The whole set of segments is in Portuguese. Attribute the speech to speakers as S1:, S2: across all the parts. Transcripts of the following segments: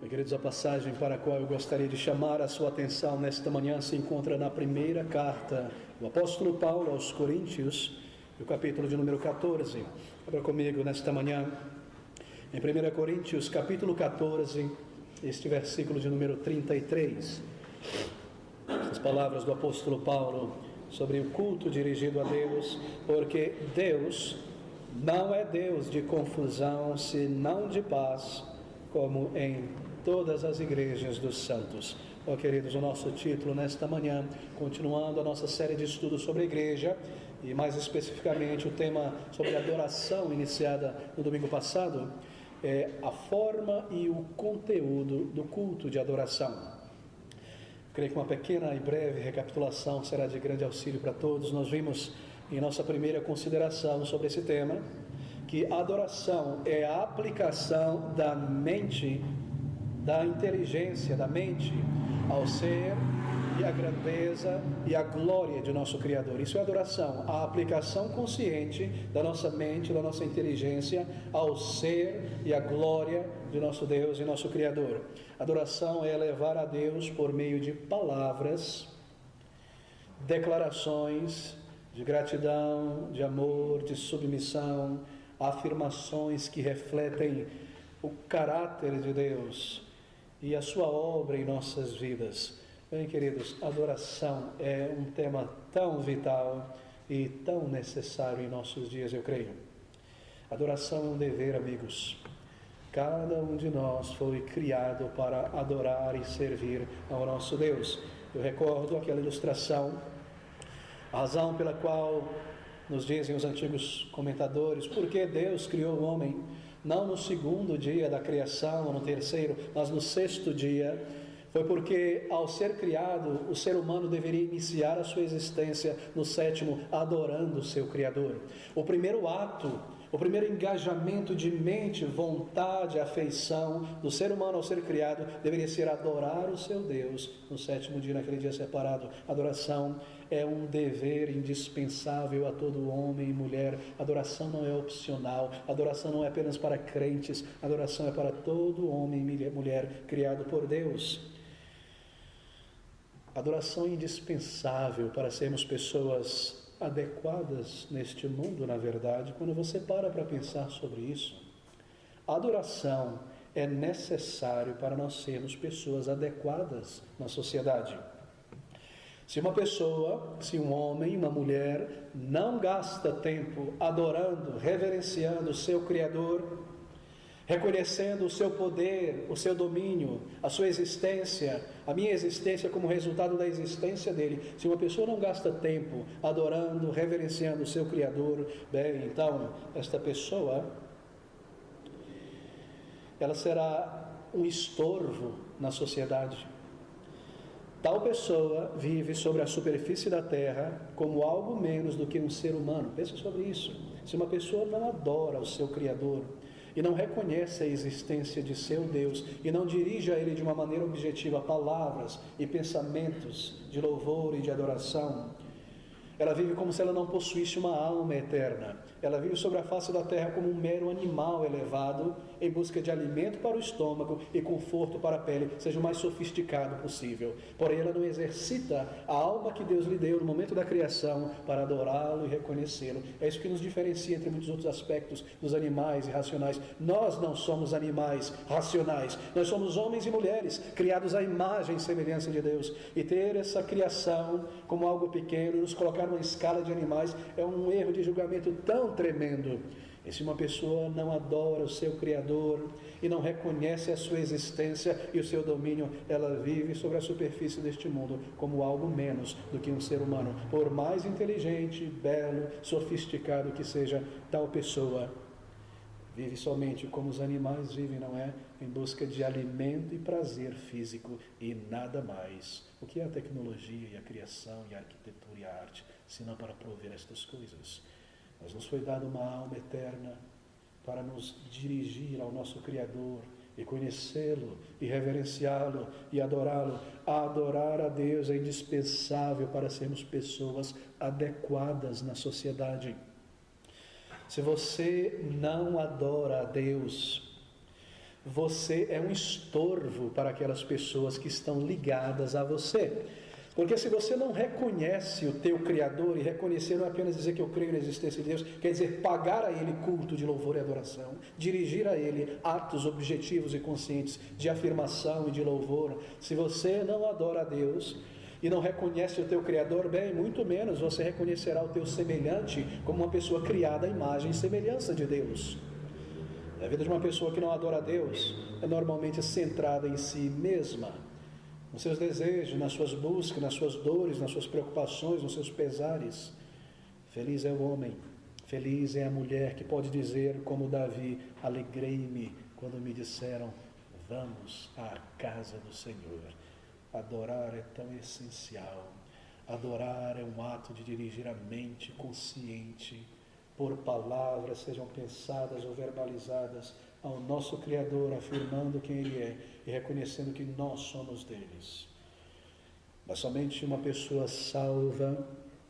S1: Meus queridos, a passagem para a qual eu gostaria de chamar a sua atenção nesta manhã se encontra na primeira carta do apóstolo Paulo aos Coríntios, no capítulo de número 14. Abra comigo nesta manhã, em 1 Coríntios, capítulo 14, este versículo de número 33. As palavras do apóstolo Paulo sobre o culto dirigido a Deus, porque Deus não é Deus de confusão, senão de paz, como em todas as igrejas dos santos. Ó queridos, o nosso título nesta manhã, continuando a nossa série de estudos sobre a igreja, e mais especificamente o tema sobre adoração, iniciada no domingo passado, é a forma e o conteúdo do culto de adoração. Creio que uma pequena e breve recapitulação será de grande auxílio para todos. Nós vimos em nossa primeira consideração sobre esse tema, que a adoração é a aplicação da mente, da inteligência, da mente, ao ser e a grandeza e a glória de nosso Criador. Isso é adoração, a aplicação consciente da nossa mente, da nossa inteligência, ao ser e a glória de nosso Deus e nosso Criador. Adoração é elevar a Deus por meio de palavras, declarações de gratidão, de amor, de submissão, afirmações que refletem o caráter de Deus e a sua obra em nossas vidas. Bem, queridos, adoração é um tema tão vital e tão necessário em nossos dias, eu creio. Adoração é um dever, amigos. Cada um de nós foi criado para adorar e servir ao nosso Deus. Eu recordo aquela ilustração, a razão pela qual nos dizem os antigos comentadores, porque Deus criou o homem não no segundo dia da criação, ou no terceiro, mas no sexto dia, foi porque ao ser criado, o ser humano deveria iniciar a sua existência no sétimo, adorando o seu Criador. O primeiro ato, o primeiro engajamento de mente, vontade, afeição do ser humano ao ser criado, deveria ser adorar o seu Deus no sétimo dia, naquele dia separado. Adoração é um dever indispensável a todo homem e mulher. Adoração não é opcional, adoração não é apenas para crentes, adoração é para todo homem e mulher criado por Deus. Adoração é indispensável para sermos pessoas adequadas neste mundo, na verdade. Quando você para pensar sobre isso, a adoração é necessário para nós sermos pessoas adequadas na sociedade. Se uma pessoa, se um homem, uma mulher não gasta tempo adorando, reverenciando o seu Criador, reconhecendo o seu poder, o seu domínio, a sua existência, a minha existência como resultado da existência dele. Se uma pessoa não gasta tempo adorando, reverenciando o seu Criador, bem, então, esta pessoa, ela será um estorvo na sociedade. Tal pessoa vive sobre a superfície da terra como algo menos do que um ser humano. Pense sobre isso. Se uma pessoa não adora o seu Criador, e não reconhece a existência de seu Deus, e não dirige a Ele de uma maneira objetiva palavras e pensamentos de louvor e de adoração, ela vive como se ela não possuísse uma alma eterna. Ela vive sobre a face da terra como um mero animal elevado, em busca de alimento para o estômago e conforto para a pele, seja o mais sofisticado possível. Porém, ela não exercita a alma que Deus lhe deu no momento da criação para adorá-lo e reconhecê-lo. É isso que nos diferencia entre muitos outros aspectos dos animais irracionais. Nós não somos animais racionais. Nós somos homens e mulheres criados à imagem e semelhança de Deus. E ter essa criação como algo pequeno, nos colocar numa escala de animais, é um erro de julgamento tão tremendo. E se uma pessoa não adora o seu Criador e não reconhece a sua existência e o seu domínio, ela vive sobre a superfície deste mundo como algo menos do que um ser humano. Por mais inteligente, belo, sofisticado que seja tal pessoa, vive somente como os animais vivem, não é? Em busca de alimento e prazer físico e nada mais. O que é a tecnologia e a criação e a arquitetura e a arte, senão para prover estas coisas? Mas nos foi dada uma alma eterna para nos dirigir ao nosso Criador e conhecê-lo e reverenciá-lo e adorá-lo. Adorar a Deus é indispensável para sermos pessoas adequadas na sociedade. Se você não adora a Deus, você é um estorvo para aquelas pessoas que estão ligadas a você. Porque se você não reconhece o teu Criador, e reconhecer não é apenas dizer que eu creio na existência de Deus, quer dizer pagar a Ele culto de louvor e adoração, dirigir a Ele atos objetivos e conscientes de afirmação e de louvor. Se você não adora a Deus e não reconhece o teu Criador, bem, muito menos você reconhecerá o teu semelhante como uma pessoa criada à imagem e semelhança de Deus. A vida de uma pessoa que não adora a Deus é normalmente centrada em si mesma, nos seus desejos, nas suas buscas, nas suas dores, nas suas preocupações, nos seus pesares. Feliz é o homem, feliz é a mulher que pode dizer, como Davi: alegrei-me quando me disseram, vamos à casa do Senhor. Adorar é tão essencial. Adorar é um ato de dirigir a mente consciente, por palavras, sejam pensadas ou verbalizadas, ao nosso Criador, afirmando quem Ele é e reconhecendo que nós somos deles. Mas somente uma pessoa salva,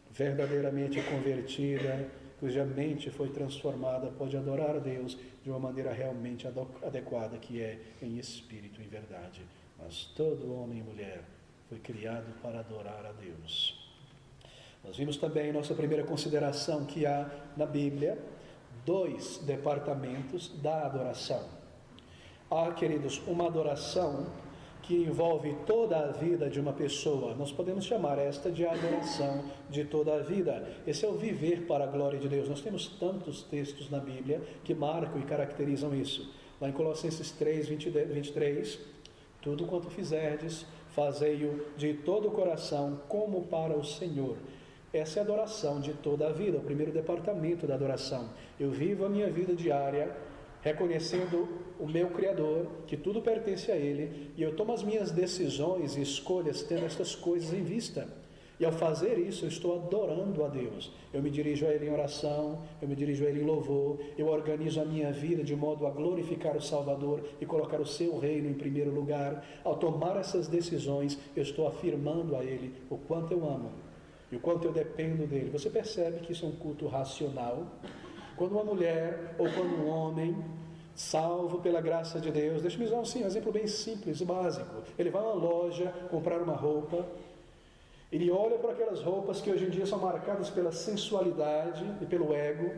S1: verdadeiramente convertida, cuja mente foi transformada, pode adorar a Deus de uma maneira realmente adequada, que é em espírito e em verdade. Mas todo homem e mulher foi criado para adorar a Deus. Nós vimos também em nossa primeira consideração que há na Bíblia 2 departamentos da adoração. Há, queridos, uma adoração que envolve toda a vida de uma pessoa. Nós podemos chamar esta de adoração de toda a vida. Esse é o viver para a glória de Deus. Nós temos tantos textos na Bíblia que marcam e caracterizam isso. Lá em Colossenses 3, 23, tudo quanto fizerdes, fazei-o de todo o coração, como para o Senhor. Essa é a adoração de toda a vida, o primeiro departamento da adoração. Eu vivo a minha vida diária reconhecendo o meu Criador, que tudo pertence a Ele, e eu tomo as minhas decisões e escolhas tendo estas coisas em vista. E ao fazer isso, eu estou adorando a Deus. Eu me dirijo a Ele em oração, eu me dirijo a Ele em louvor, eu organizo a minha vida de modo a glorificar o Salvador e colocar o seu reino em primeiro lugar. Ao tomar essas decisões, eu estou afirmando a Ele o quanto eu amo e o quanto eu dependo dele. Você percebe que isso é um culto racional? Quando uma mulher ou quando um homem, salvo pela graça de Deus, deixa-me usar um exemplo bem simples e básico. Ele vai a uma loja comprar uma roupa, ele olha para aquelas roupas que hoje em dia são marcadas pela sensualidade e pelo ego,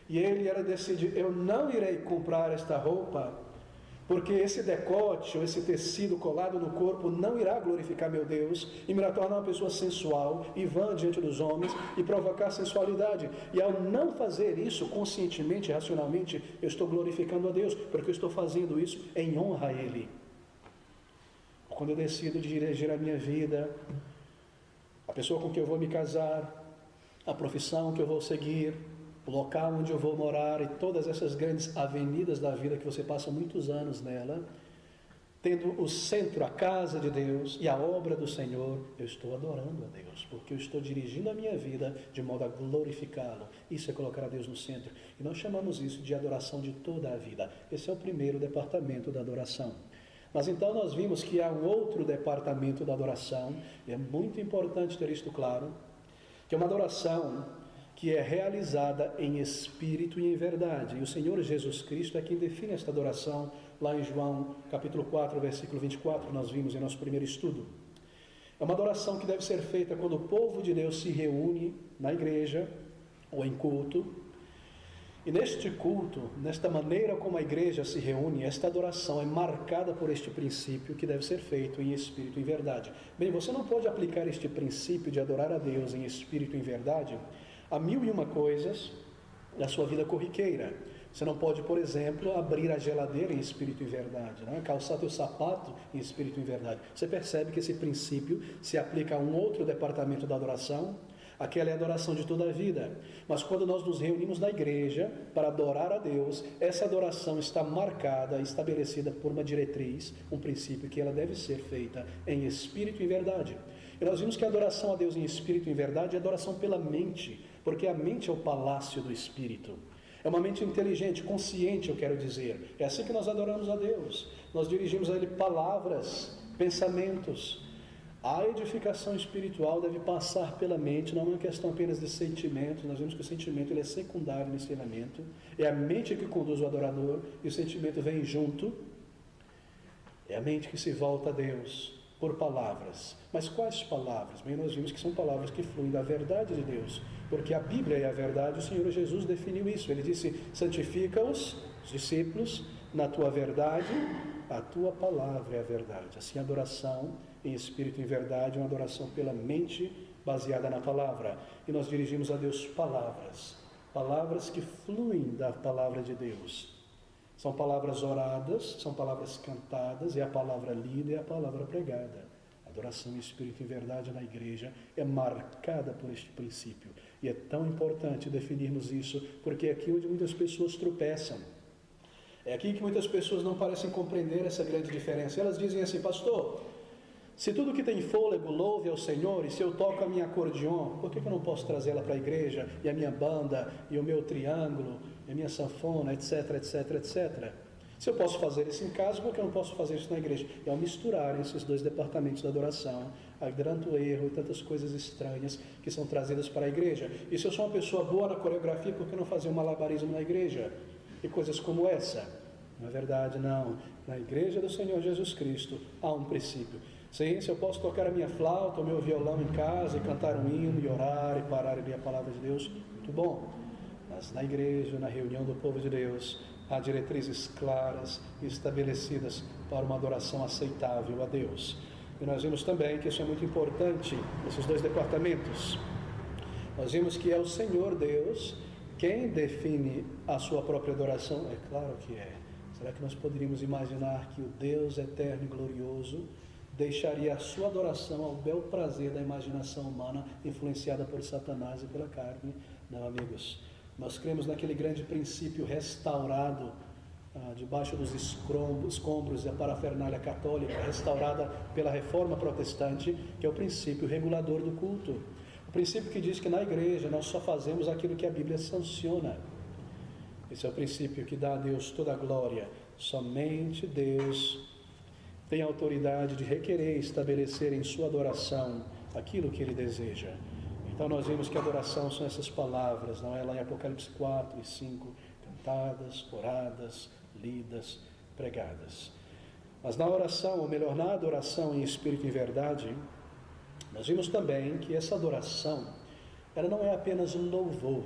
S1: e ele decide: eu não irei comprar esta roupa, porque esse decote ou esse tecido colado no corpo não irá glorificar meu Deus e me irá tornar uma pessoa sensual e vã diante dos homens e provocar sensualidade. E ao não fazer isso conscientemente, racionalmente, eu estou glorificando a Deus, porque eu estou fazendo isso em honra a Ele. Quando eu decido dirigir a minha vida, a pessoa com quem eu vou me casar, a profissão que eu vou seguir, o local onde eu vou morar e todas essas grandes avenidas da vida que você passa muitos anos nela, tendo o centro, a casa de Deus e a obra do Senhor, eu estou adorando a Deus, porque eu estou dirigindo a minha vida de modo a glorificá-lo. Isso é colocar a Deus no centro. E nós chamamos isso de adoração de toda a vida. Esse é o primeiro departamento da adoração. Mas então nós vimos que há um outro departamento da adoração, e é muito importante ter isto claro, que é uma adoração que é realizada em espírito e em verdade. E o Senhor Jesus Cristo é quem define esta adoração, lá em João capítulo 4, versículo 24, nós vimos em nosso primeiro estudo. É uma adoração que deve ser feita quando o povo de Deus se reúne na igreja ou em culto. E neste culto, nesta maneira como a igreja se reúne, esta adoração é marcada por este princípio que deve ser feito em espírito e em verdade. Bem, você não pode aplicar este princípio de adorar a Deus em espírito e em verdade a 1001 coisas da sua vida corriqueira. Você não pode, por exemplo, abrir a geladeira em espírito e verdade, né? Calçar teu sapato em espírito e verdade. Você percebe que esse princípio se aplica a um outro departamento da adoração. Aquela é a adoração de toda a vida. Mas quando nós nos reunimos na igreja para adorar a Deus, essa adoração está marcada, estabelecida por uma diretriz, um princípio que ela deve ser feita em espírito e verdade. E nós vimos que a adoração a Deus em espírito e em verdade é adoração pela mente, porque a mente é o palácio do espírito. É uma mente inteligente, consciente, eu quero dizer. É assim que nós adoramos a Deus. Nós dirigimos a Ele palavras, pensamentos. A edificação espiritual deve passar pela mente, não é uma questão apenas de sentimento. Nós vemos que o sentimento ele é secundário nesse elemento. É a mente que conduz o adorador e o sentimento vem junto. É a mente que se volta a Deus por palavras. Mas quais palavras? Bem, nós vimos que são palavras que fluem da verdade de Deus, porque a Bíblia é a verdade. O Senhor Jesus definiu isso. Ele disse: santifica-os, os discípulos, na tua verdade, a tua palavra é a verdade. Assim, a adoração em espírito e em verdade é uma adoração pela mente baseada na palavra. E nós dirigimos a Deus palavras, palavras que fluem da palavra de Deus. São palavras oradas, são palavras cantadas, é a palavra lida, é a palavra pregada. A adoração em espírito e em verdade na igreja é marcada por este princípio. E é tão importante definirmos isso, porque é aqui onde muitas pessoas tropeçam. É aqui que muitas pessoas não parecem compreender essa grande diferença. Elas dizem assim: pastor, se tudo que tem fôlego louve ao Senhor, e se eu toco a minha acordeon, por que eu não posso trazê-la para a igreja, e a minha banda, e o meu triângulo, e a minha sanfona, etc, etc, etc. Se eu posso fazer isso em casa, por que eu não posso fazer isso na igreja? E ao misturar esses dois departamentos da adoração, há tanto erro e tantas coisas estranhas que são trazidas para a igreja. E se eu sou uma pessoa boa na coreografia, por que não fazer um malabarismo na igreja? E coisas como essa. Na verdade, não. Na igreja do Senhor Jesus Cristo há um princípio. Sim, se eu posso tocar a minha flauta, o meu violão em casa, e cantar um hino, e orar, e parar e ler a palavra de Deus, muito bom. Mas na igreja, na reunião do povo de Deus, há diretrizes claras e estabelecidas para uma adoração aceitável a Deus. E nós vimos também que isso é muito importante, esses dois departamentos. Nós vimos que é o Senhor Deus quem define a sua própria adoração. É claro que é. Será que nós poderíamos imaginar que o Deus eterno e glorioso deixaria a sua adoração ao bel prazer da imaginação humana, influenciada por Satanás e pela carne? Não, amigos. Nós cremos naquele grande princípio restaurado debaixo dos escombros da parafernália católica, restaurada pela reforma protestante, que é o princípio regulador do culto. O princípio que diz que na igreja nós só fazemos aquilo que a Bíblia sanciona. Esse é o princípio que dá a Deus toda a glória. Somente Deus tem a autoridade de requerer e estabelecer em sua adoração aquilo que Ele deseja. Então nós vimos que a adoração são essas palavras, não é? Lá em Apocalipse 4 e 5, cantadas, oradas, lidas, pregadas. Mas na oração, ou melhor, na adoração em espírito e em verdade, nós vimos também que essa adoração, ela não é apenas um louvor.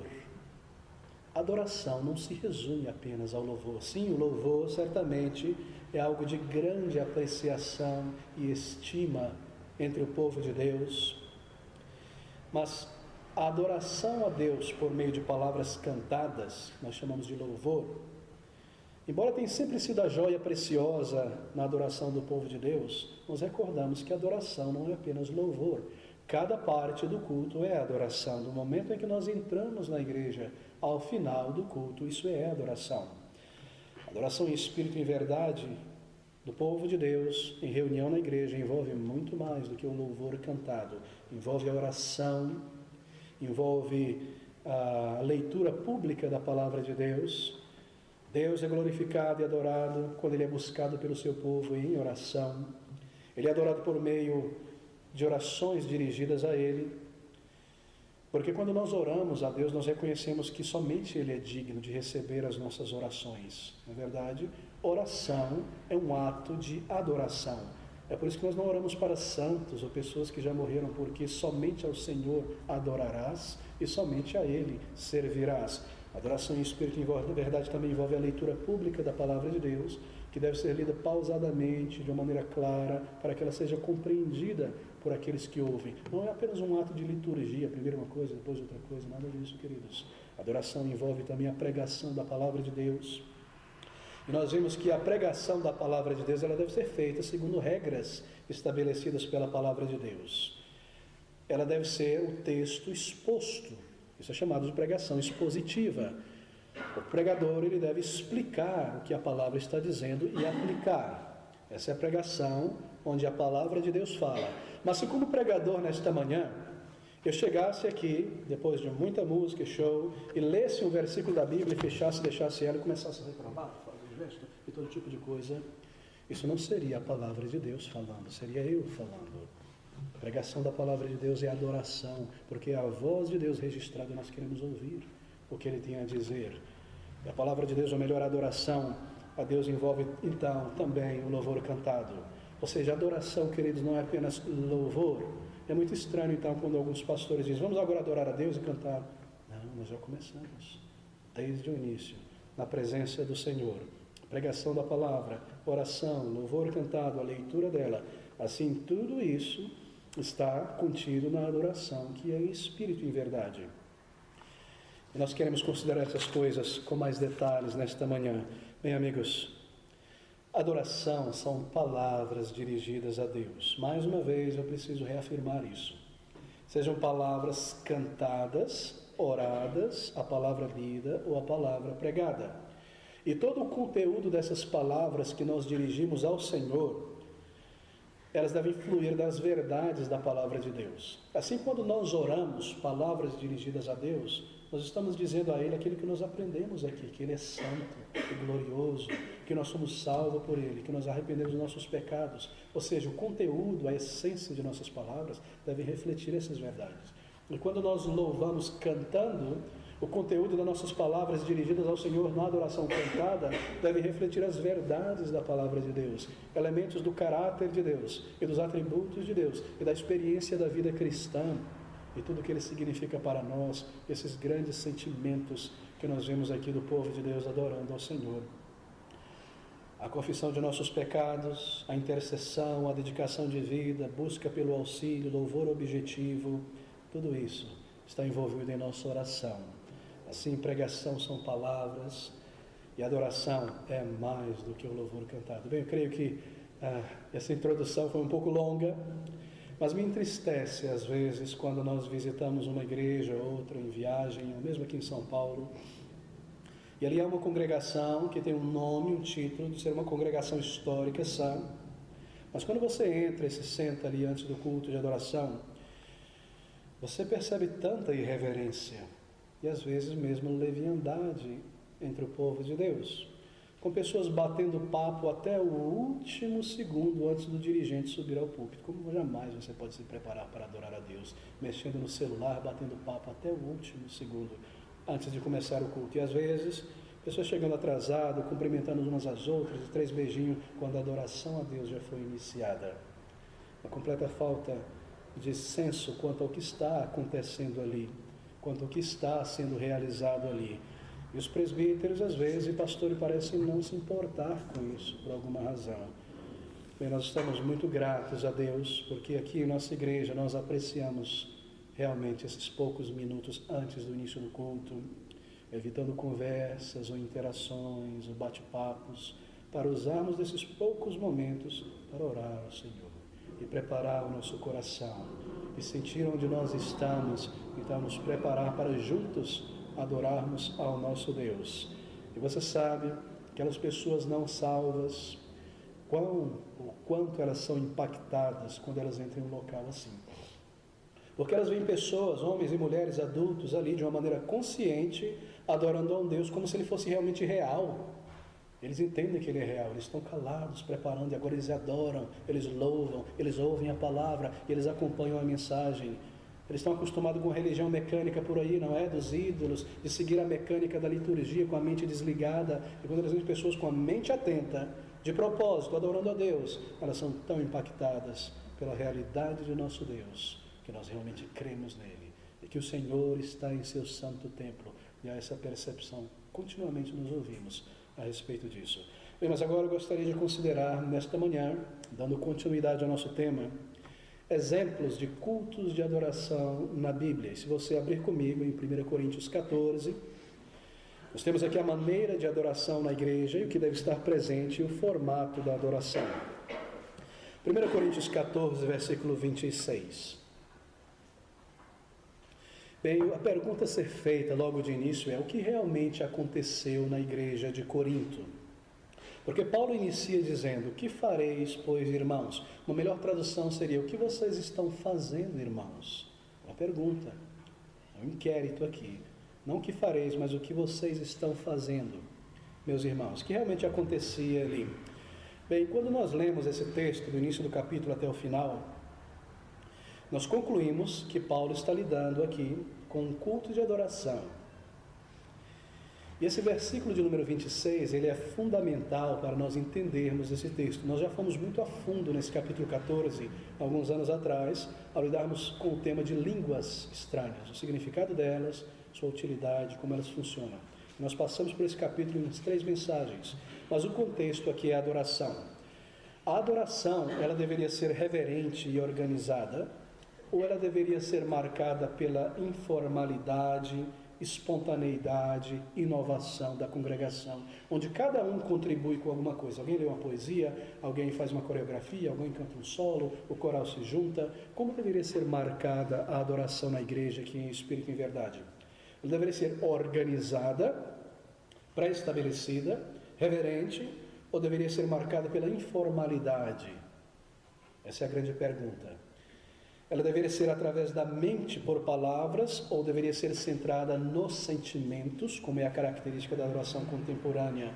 S1: A adoração não se resume apenas ao louvor. Sim, o louvor certamente é algo de grande apreciação e estima entre o povo de Deus. Mas a adoração a Deus por meio de palavras cantadas, nós chamamos de louvor, embora tenha sempre sido a joia preciosa na adoração do povo de Deus, nós recordamos que a adoração não é apenas louvor. Cada parte do culto é adoração. Do momento em que nós entramos na igreja ao final do culto, isso é adoração. Adoração em espírito e em verdade do povo de Deus em reunião na igreja envolve muito mais do que o louvor cantado. Envolve a oração, envolve a leitura pública da palavra de Deus. Deus é glorificado e adorado quando Ele é buscado pelo seu povo em oração. Ele é adorado por meio de orações dirigidas a Ele. Porque quando nós oramos a Deus, nós reconhecemos que somente Ele é digno de receber as nossas orações. Na verdade, oração é um ato de adoração. É por isso que nós não oramos para santos ou pessoas que já morreram, porque somente ao Senhor adorarás e somente a Ele servirás. Adoração em espírito e verdade também envolve a leitura pública da palavra de Deus, que deve ser lida pausadamente, de uma maneira clara, para que ela seja compreendida por aqueles que ouvem. Não é apenas um ato de liturgia, primeiro uma coisa, depois outra coisa, nada disso, queridos. Adoração envolve também a pregação da palavra de Deus. E nós vimos que a pregação da palavra de Deus, ela deve ser feita segundo regras estabelecidas pela palavra de Deus. Ela deve ser o texto exposto. Isso é chamado de pregação expositiva. O pregador, ele deve explicar o que a palavra está dizendo e aplicar. Essa é a pregação onde a palavra de Deus fala. Mas se como pregador nesta manhã, eu chegasse aqui, depois de muita música e show, e lesse um versículo da Bíblia e fechasse, deixasse ela e começasse a reclamar, falar de gesto e todo tipo de coisa, isso não seria a palavra de Deus falando, seria eu falando. A pregação da palavra de Deus é adoração, porque é a voz de Deus registrada e nós queremos ouvir o que Ele tem a dizer. E a palavra de Deus, ou melhor, a adoração, a Deus envolve então também o louvor cantado. Ou seja, adoração, queridos, não é apenas louvor. É muito estranho então quando alguns pastores dizem, vamos agora adorar a Deus e cantar. Não, nós já começamos, desde o início, na presença do Senhor. Pregação da palavra, oração, louvor cantado, a leitura dela. Assim, tudo isso está contido na adoração, que é em espírito e em verdade. E nós queremos considerar essas coisas com mais detalhes nesta manhã. Bem, amigos, adoração são palavras dirigidas a Deus. Mais uma vez eu preciso reafirmar isso. Sejam palavras cantadas, oradas, a palavra lida ou a palavra pregada. E todo o conteúdo dessas palavras que nós dirigimos ao Senhor, elas devem fluir das verdades da palavra de Deus. Assim, quando nós oramos palavras dirigidas a Deus, nós estamos dizendo a Ele aquilo que nós aprendemos aqui, que Ele é santo e glorioso, que nós somos salvos por Ele, que nós arrependemos dos nossos pecados. Ou seja, o conteúdo, a essência de nossas palavras deve refletir essas verdades. E quando nós louvamos cantando, o conteúdo das nossas palavras dirigidas ao Senhor na adoração cantada deve refletir as verdades da palavra de Deus, elementos do caráter de Deus e dos atributos de Deus e da experiência da vida cristã e tudo o que ele significa para nós, esses grandes sentimentos que nós vemos aqui do povo de Deus adorando ao Senhor. A confissão de nossos pecados, a intercessão, a dedicação de vida, busca pelo auxílio, louvor objetivo, tudo isso está envolvido em nossa oração. Assim, pregação são palavras e adoração é mais do que o louvor cantado. Bem, eu creio que essa introdução foi um pouco longa, mas me entristece às vezes quando nós visitamos uma igreja ou outra em viagem, ou mesmo aqui em São Paulo, e ali há uma congregação que tem um nome, um título de ser uma congregação histórica, sabe? Mas quando você entra e se senta ali antes do culto de adoração, você percebe tanta irreverência e às vezes mesmo leviandade entre o povo de Deus, com pessoas batendo papo até o último segundo antes do dirigente subir ao púlpito. Como jamais você pode se preparar para adorar a Deus, mexendo no celular, batendo papo até o último segundo antes de começar o culto. E às vezes, pessoas chegando atrasado, cumprimentando umas às outras, 3 beijinhos, quando a adoração a Deus já foi iniciada. Uma completa falta de senso quanto ao que está acontecendo ali, quanto ao que está sendo realizado ali. E os presbíteros, às vezes, e pastores parecem não se importar com isso, por alguma razão. Bem, nós estamos muito gratos a Deus, porque aqui em nossa igreja nós apreciamos realmente esses poucos minutos antes do início do culto, evitando conversas ou interações ou bate-papos, para usarmos desses poucos momentos para orar ao Senhor e preparar o nosso coração e sentir onde nós estamos, então nos preparar para juntos adorarmos ao nosso Deus. E você sabe, aquelas pessoas não salvas, quanto elas são impactadas quando elas entram em um local assim. Porque elas veem pessoas, homens e mulheres adultos ali de uma maneira consciente, adorando a um Deus como se ele fosse realmente real. Eles entendem que ele é real, eles estão calados, preparando, e agora eles adoram, eles louvam, eles ouvem a palavra, eles acompanham a mensagem. Eles estão acostumados com religião mecânica por aí, não é? Dos ídolos, de seguir a mecânica da liturgia com a mente desligada. E quando eles veem pessoas com a mente atenta, de propósito, adorando a Deus, elas são tão impactadas pela realidade de nosso Deus, que nós realmente cremos nele, e que o Senhor está em seu santo templo, e há essa percepção, continuamente nos ouvimos a respeito disso. Bem, mas agora eu gostaria de considerar, nesta manhã, dando continuidade ao nosso tema, exemplos de cultos de adoração na Bíblia. E se você abrir comigo em 1 Coríntios 14, nós temos aqui a maneira de adoração na igreja e o que deve estar presente e o formato da adoração. 1 Coríntios 14, versículo 26. Bem, a pergunta a ser feita logo de início é: o que realmente aconteceu na igreja de Corinto? Porque Paulo inicia dizendo: o que fareis, pois, irmãos? Uma melhor tradução seria: o que vocês estão fazendo, irmãos? Uma pergunta, um inquérito aqui. Não o que fareis, mas o que vocês estão fazendo, meus irmãos. O que realmente acontecia ali? Bem, quando nós lemos esse texto, do início do capítulo até o final, nós concluímos que Paulo está lidando aqui com um culto de adoração. E esse versículo de número 26, ele é fundamental para nós entendermos esse texto. Nós já fomos muito a fundo nesse capítulo 14, alguns anos atrás, ao lidarmos com o tema de línguas estranhas, o significado delas, sua utilidade, como elas funcionam. Nós passamos por esse capítulo em 3 mensagens, mas o contexto aqui é a adoração. A adoração, ela deveria ser reverente e organizada, ou ela deveria ser marcada pela informalidade, espontaneidade, inovação da congregação, onde cada um contribui com alguma coisa. Alguém lê uma poesia, alguém faz uma coreografia, alguém canta um solo, o coral se junta. Como deveria ser marcada a adoração na igreja aqui em espírito e em verdade? Ela deveria ser organizada, pré-estabelecida, reverente, ou deveria ser marcada pela informalidade? Essa é a grande pergunta. Ela deveria ser através da mente por palavras ou deveria ser centrada nos sentimentos, como é a característica da adoração contemporânea?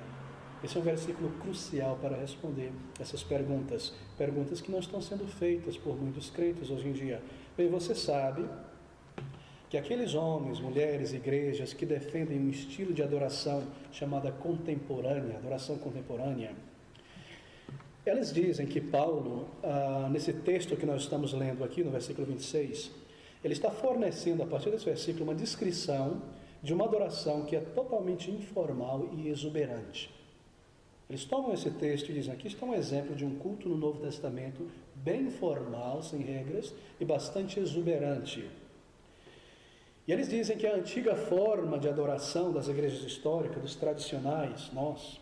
S1: Esse é um versículo crucial para responder essas perguntas. Perguntas que não estão sendo feitas por muitos crentes hoje em dia. Bem, você sabe que aqueles homens, mulheres, igrejas que defendem um estilo de adoração chamada contemporânea, adoração contemporânea, eles dizem que Paulo, nesse texto que nós estamos lendo aqui, no versículo 26, ele está fornecendo, a partir desse versículo, uma descrição de uma adoração que é totalmente informal e exuberante. Eles tomam esse texto e dizem, aqui está um exemplo de um culto no Novo Testamento, bem informal, sem regras, e bastante exuberante. E eles dizem que a antiga forma de adoração das igrejas históricas, dos tradicionais, nós,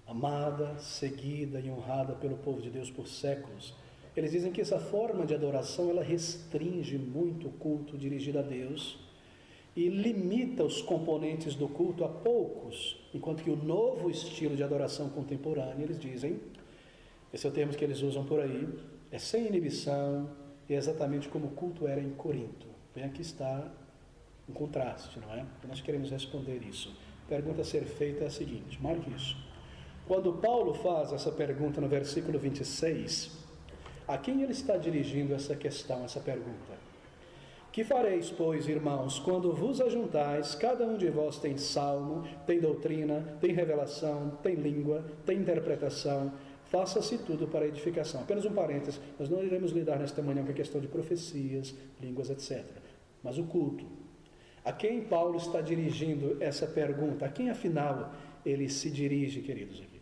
S1: amada, seguida e honrada pelo povo de Deus por séculos, eles dizem que essa forma de adoração, ela restringe muito o culto dirigido a Deus e limita os componentes do culto a poucos, enquanto que o novo estilo de adoração contemporânea, eles dizem, esse é o termo que eles usam por aí, é sem inibição, e é exatamente como o culto era em Corinto. Bem, aqui está um contraste, não é? Nós queremos responder isso. A pergunta a ser feita é a seguinte, marque isso. Quando Paulo faz essa pergunta no versículo 26, a quem ele está dirigindo essa questão, essa pergunta? Que fareis, pois, irmãos, quando vos ajuntais, cada um de vós tem salmo, tem doutrina, tem revelação, tem língua, tem interpretação, faça-se tudo para edificação. Apenas um parênteses, nós não iremos lidar nesta manhã com a questão de profecias, línguas, etc. Mas o culto. A quem Paulo está dirigindo essa pergunta? A quem, afinal, ele se dirige, queridos, aqui?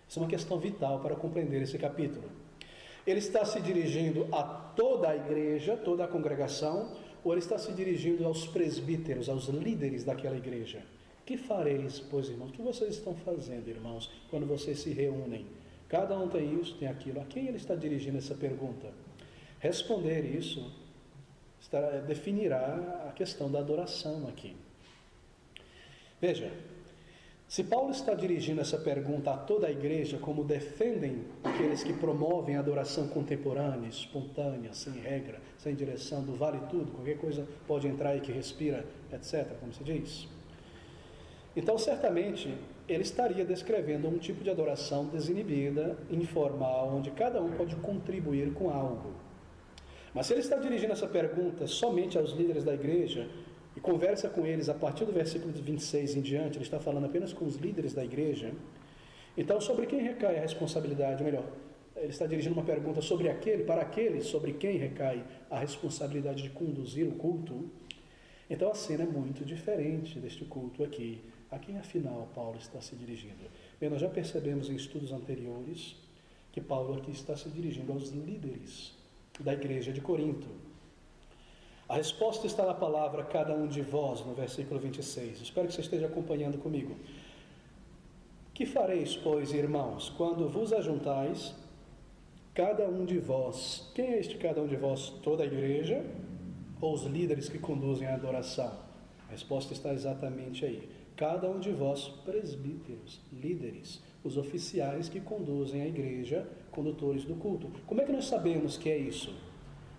S1: Isso é uma questão vital para compreender esse capítulo. Ele está se dirigindo a toda a igreja, toda a congregação, ou ele está se dirigindo aos presbíteros, aos líderes daquela igreja? Que fareis, pois, irmãos? O que vocês estão fazendo, irmãos, quando vocês se reúnem? Cada um tem isso, tem aquilo. A quem ele está dirigindo essa pergunta? Responder isso definirá a questão da adoração aqui. Veja, se Paulo está dirigindo essa pergunta a toda a igreja, como defendem aqueles que promovem a adoração contemporânea, espontânea, sem regra, sem direção, do vale tudo, qualquer coisa pode entrar aí que respira, etc., como se diz. Então, certamente, ele estaria descrevendo um tipo de adoração desinibida, informal, onde cada um pode contribuir com algo. Mas se ele está dirigindo essa pergunta somente aos líderes da igreja, e conversa com eles a partir do versículo 26 em diante, ele está falando apenas com os líderes da igreja, então sobre quem recai a responsabilidade? Melhor, ele está dirigindo uma pergunta para aquele sobre quem recai a responsabilidade de conduzir o culto. Então a cena é muito diferente deste culto aqui. A quem afinal Paulo está se dirigindo? Bem, nós já percebemos em estudos anteriores que Paulo aqui está se dirigindo aos líderes da igreja de Corinto. A resposta está na palavra cada um de vós, no versículo 26. Espero que você esteja acompanhando comigo. Que fareis, pois, irmãos, quando vos ajuntais, cada um de vós? Quem é este cada um de vós? Toda a igreja ou os líderes que conduzem a adoração? A resposta está exatamente aí. Cada um de vós, presbíteros, líderes, os oficiais que conduzem a igreja, condutores do culto. Como é que nós sabemos que é isso?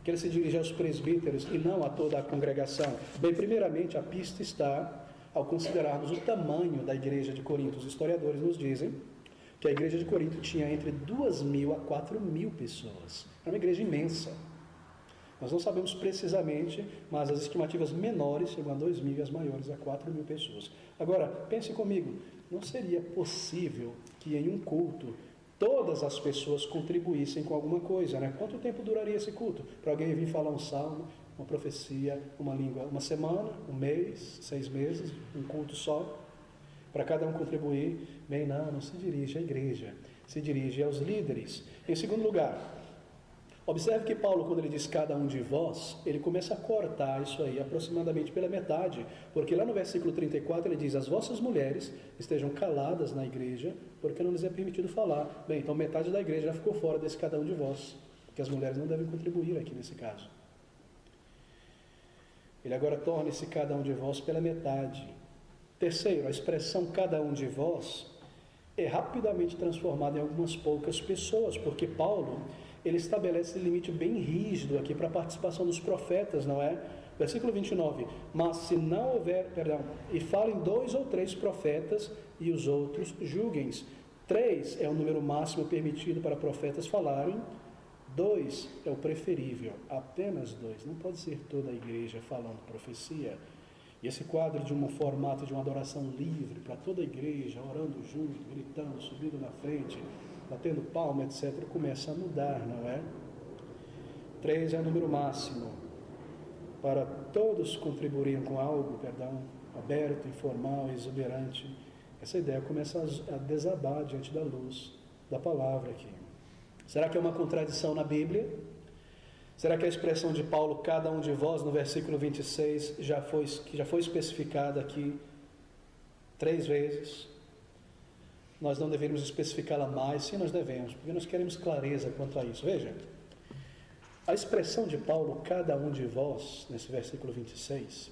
S1: Que ele se dirige aos presbíteros e não a toda a congregação? Bem, primeiramente, a pista está ao considerarmos o tamanho da igreja de Corinto. Os historiadores nos dizem que a igreja de Corinto tinha entre 2.000 a 4.000 pessoas. Era uma igreja imensa. Nós não sabemos precisamente, mas as estimativas menores chegam a 2.000 e as maiores a 4.000 pessoas. Agora, pense comigo, não seria possível que em um culto todas as pessoas contribuíssem com alguma coisa, né? Quanto tempo duraria esse culto? Para alguém vir falar um salmo, uma profecia, uma língua, uma semana, um mês, 6 meses, um culto só? Para cada um contribuir? Bem, não se dirige à igreja, se dirige aos líderes. Em segundo lugar, observe que Paulo, quando ele diz cada um de vós, ele começa a cortar isso aí aproximadamente pela metade, porque lá no versículo 34 ele diz: as vossas mulheres estejam caladas na igreja, porque não lhes é permitido falar. Bem, então metade da igreja já ficou fora desse cada um de vós, porque as mulheres não devem contribuir aqui nesse caso. Ele agora torna esse cada um de vós pela metade. Terceiro, a expressão cada um de vós é rapidamente transformada em algumas poucas pessoas, porque Paulo, ele estabelece um limite bem rígido aqui para a participação dos profetas, não é? Versículo 29, mas se não houver, e falem 2 ou 3 profetas e os outros julguem. 3 é o número máximo permitido para profetas falarem, 2 é o preferível, apenas 2, não pode ser toda a igreja falando profecia. E esse quadro de um formato de uma adoração livre para toda a igreja, orando junto, gritando, subindo na frente, batendo palma, etc., começa a mudar, não é? 3 é o número máximo para todos contribuírem com algo, aberto, informal, exuberante. Essa ideia começa a desabar diante da luz da palavra aqui. Será que é uma contradição na Bíblia? Será que a expressão de Paulo, cada um de vós, no versículo 26, que já foi especificada aqui 3 vezes? Nós não deveríamos especificá-la mais? Sim, nós devemos, porque nós queremos clareza quanto a isso. Veja, a expressão de Paulo, cada um de vós, nesse versículo 26,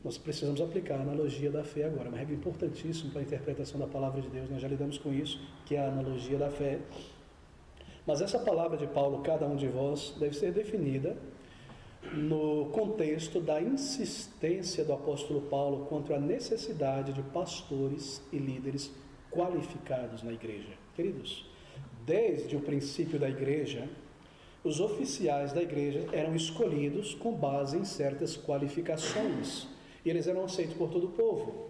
S1: nós precisamos aplicar a analogia da fé agora, uma regra importantíssima para a interpretação da palavra de Deus. Nós já lidamos com isso, que é a analogia da fé. Mas essa palavra de Paulo, cada um de vós, deve ser definida no contexto da insistência do apóstolo Paulo quanto à necessidade de pastores e líderes qualificados na igreja. Queridos, desde o princípio da igreja, os oficiais da igreja eram escolhidos com base em certas qualificações, e eles eram aceitos por todo o povo.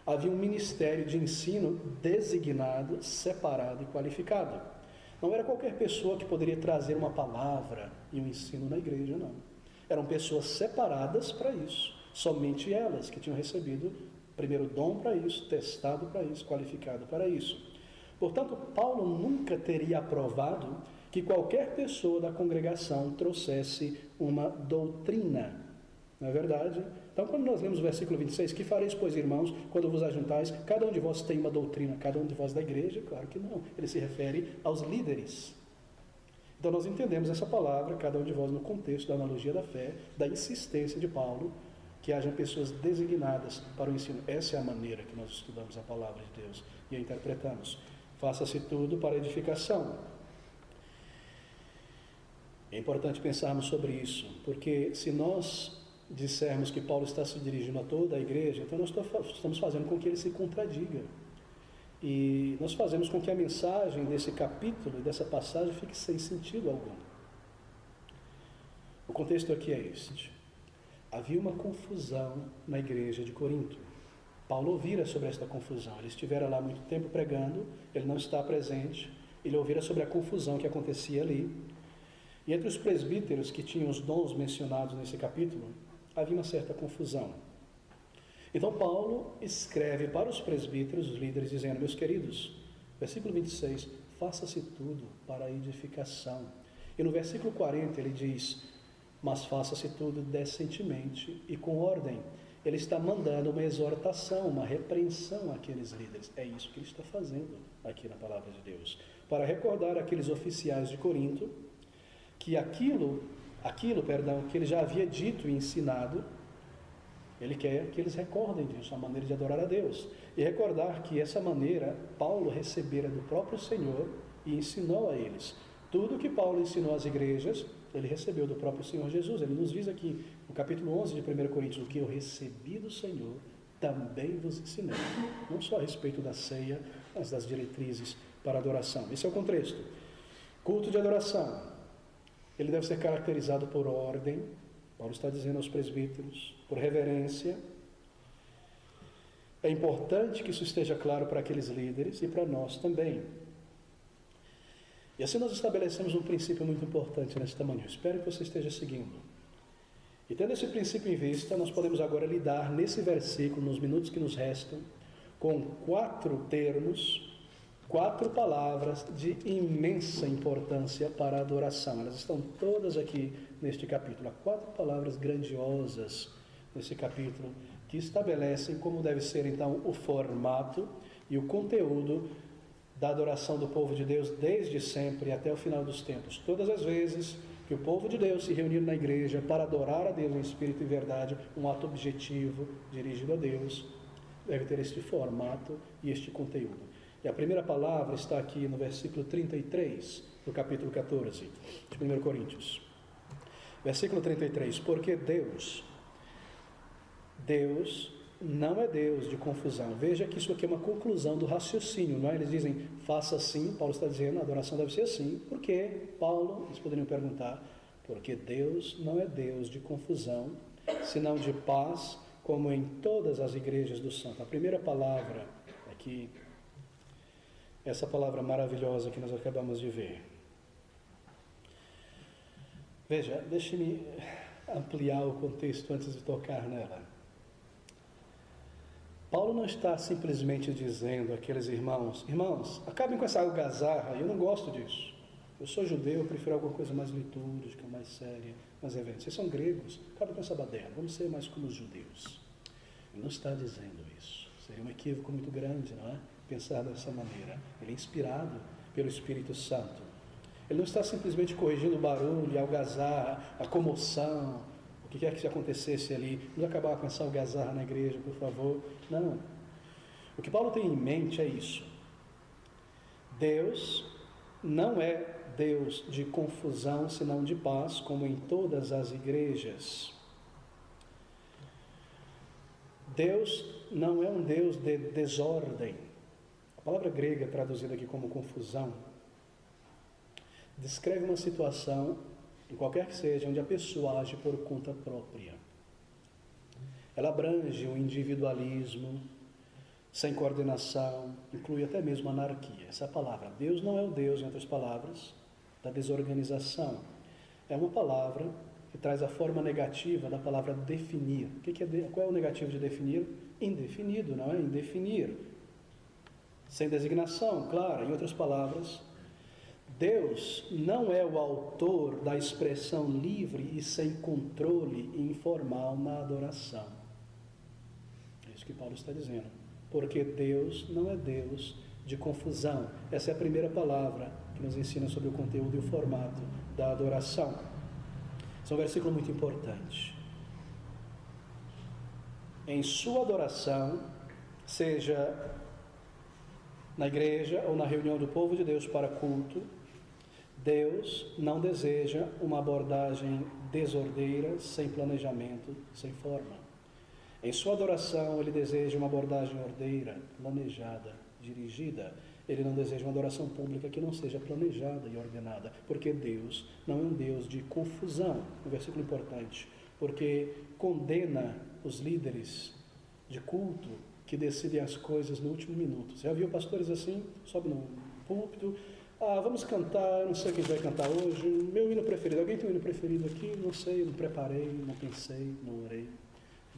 S1: Havia um ministério de ensino designado, separado e qualificado. Não era qualquer pessoa que poderia trazer uma palavra e um ensino na igreja, não. Eram pessoas separadas para isso, somente elas que tinham recebido primeiro dom para isso, testado para isso, qualificado para isso. Portanto, Paulo nunca teria aprovado que qualquer pessoa da congregação trouxesse uma doutrina, não é verdade? Então, quando nós lemos o versículo 26, que fareis, pois, irmãos, quando vos ajuntais, cada um de vós tem uma doutrina, cada um de vós da igreja? Claro que não, ele se refere aos líderes. Então, nós entendemos essa palavra, cada um de vós, no contexto da analogia da fé, da insistência de Paulo, que hajam pessoas designadas para o ensino. Essa é a maneira que nós estudamos a palavra de Deus e a interpretamos. Faça-se tudo para edificação. É importante pensarmos sobre isso, porque se nós dissermos que Paulo está se dirigindo a toda a igreja, então nós estamos fazendo com que ele se contradiga. E nós fazemos com que a mensagem desse capítulo e dessa passagem fique sem sentido algum. O contexto aqui é este. Havia uma confusão na igreja de Corinto. Paulo ouvira sobre esta confusão. Ele estivera lá muito tempo pregando, ele não está presente, ele ouvira sobre a confusão que acontecia ali. E entre os presbíteros que tinham os dons mencionados nesse capítulo, havia uma certa confusão. Então Paulo escreve para os presbíteros, os líderes, dizendo: meus queridos, versículo 26, faça-se tudo para a edificação. E no versículo 40 ele diz: mas faça-se tudo decentemente e com ordem. Ele está mandando uma exortação, uma repreensão àqueles líderes. É isso que ele está fazendo aqui na palavra de Deus, para recordar aqueles oficiais de Corinto que aquilo que ele já havia dito e ensinado, ele quer que eles recordem disso, a maneira de adorar a Deus. E recordar que essa maneira Paulo recebera do próprio Senhor e ensinou a eles. Tudo que Paulo ensinou às igrejas, ele recebeu do próprio Senhor Jesus. Ele nos diz aqui, no capítulo 11 de 1 Coríntios, o que eu recebi do Senhor, também vos ensinei. Não só a respeito da ceia, mas das diretrizes para a adoração. Esse é o contexto. Culto de adoração. ele deve ser caracterizado por ordem, Paulo está dizendo aos presbíteros, por reverência. É importante que isso esteja claro para aqueles líderes e para nós também. E assim nós estabelecemos um princípio muito importante nesta manhã. Espero que você esteja seguindo. E tendo esse princípio em vista, nós podemos agora lidar nesse versículo, nos minutos que nos restam, com 4 termos, 4 palavras de imensa importância para a adoração. Elas estão todas aqui neste capítulo. Há 4 palavras grandiosas nesse capítulo que estabelecem como deve ser então o formato e o conteúdo da adoração do povo de Deus desde sempre até o final dos tempos. Todas as vezes que o povo de Deus se reunir na igreja para adorar a Deus em espírito e verdade, um ato objetivo dirigido a Deus, deve ter este formato e este conteúdo. E a primeira palavra está aqui no versículo 33 do capítulo 14 de 1 Coríntios. Versículo 33, porque Deus não é Deus de confusão. Veja que isso aqui é uma conclusão do raciocínio, não é? Eles dizem, faça assim, Paulo está dizendo, a adoração deve ser assim. Por quê? Paulo, eles poderiam perguntar, porque Deus não é Deus de confusão, senão de paz, como em todas as igrejas do santo. A primeira palavra aqui, essa palavra maravilhosa que nós acabamos de ver. Veja, deixe-me ampliar o contexto antes de tocar nela. Paulo não está simplesmente dizendo àqueles irmãos, acabem com essa algazarra, eu não gosto disso. Eu sou judeu, eu prefiro alguma coisa mais litúrgica, mais séria, mais evento. Vocês são gregos, acabem com essa baderna, vamos ser mais como os judeus. Ele não está dizendo isso. Seria um equívoco muito grande, não é? Pensar dessa maneira. Ele é inspirado pelo Espírito Santo. Ele não está simplesmente corrigindo o barulho, a algazarra, a comoção, o que quer que acontecesse ali. Vamos acabar com essa algazarra na igreja, por favor. Não. O que Paulo tem em mente é isso. Deus não é Deus de confusão, senão de paz, como em todas as igrejas. Deus não é um Deus de desordem. A palavra grega, traduzida aqui como confusão, descreve uma situação, em qualquer que seja, onde a pessoa age por conta própria. Ela abrange o individualismo, sem coordenação, inclui até mesmo anarquia. Essa é a palavra. Deus não é o Deus, em outras palavras, da desorganização. É uma palavra que traz a forma negativa da palavra definir. Qual é o negativo de definir? Indefinido, não é? Indefinir. Sem designação, claro. Em outras palavras, Deus não é o autor da expressão livre e sem controle e informal na adoração. É isso que Paulo está dizendo. Porque Deus não é Deus de confusão. Essa é a primeira palavra que nos ensina sobre o conteúdo e o formato da adoração. Esse é um versículo muito importante. Em sua adoração, seja na igreja ou na reunião do povo de Deus para culto, Deus não deseja uma abordagem desordeira, sem planejamento, sem forma. Em sua adoração, Ele deseja uma abordagem ordeira, planejada, dirigida. Ele não deseja uma adoração pública que não seja planejada e ordenada, porque Deus não é um Deus de confusão. Um versículo importante, porque condena os líderes de culto que decidem as coisas no último minuto. Você já viu pastores assim? Sobe no púlpito, vamos cantar, não sei quem vai cantar hoje, meu hino preferido. Alguém tem um hino preferido aqui? Não sei, não preparei, não pensei, não orei.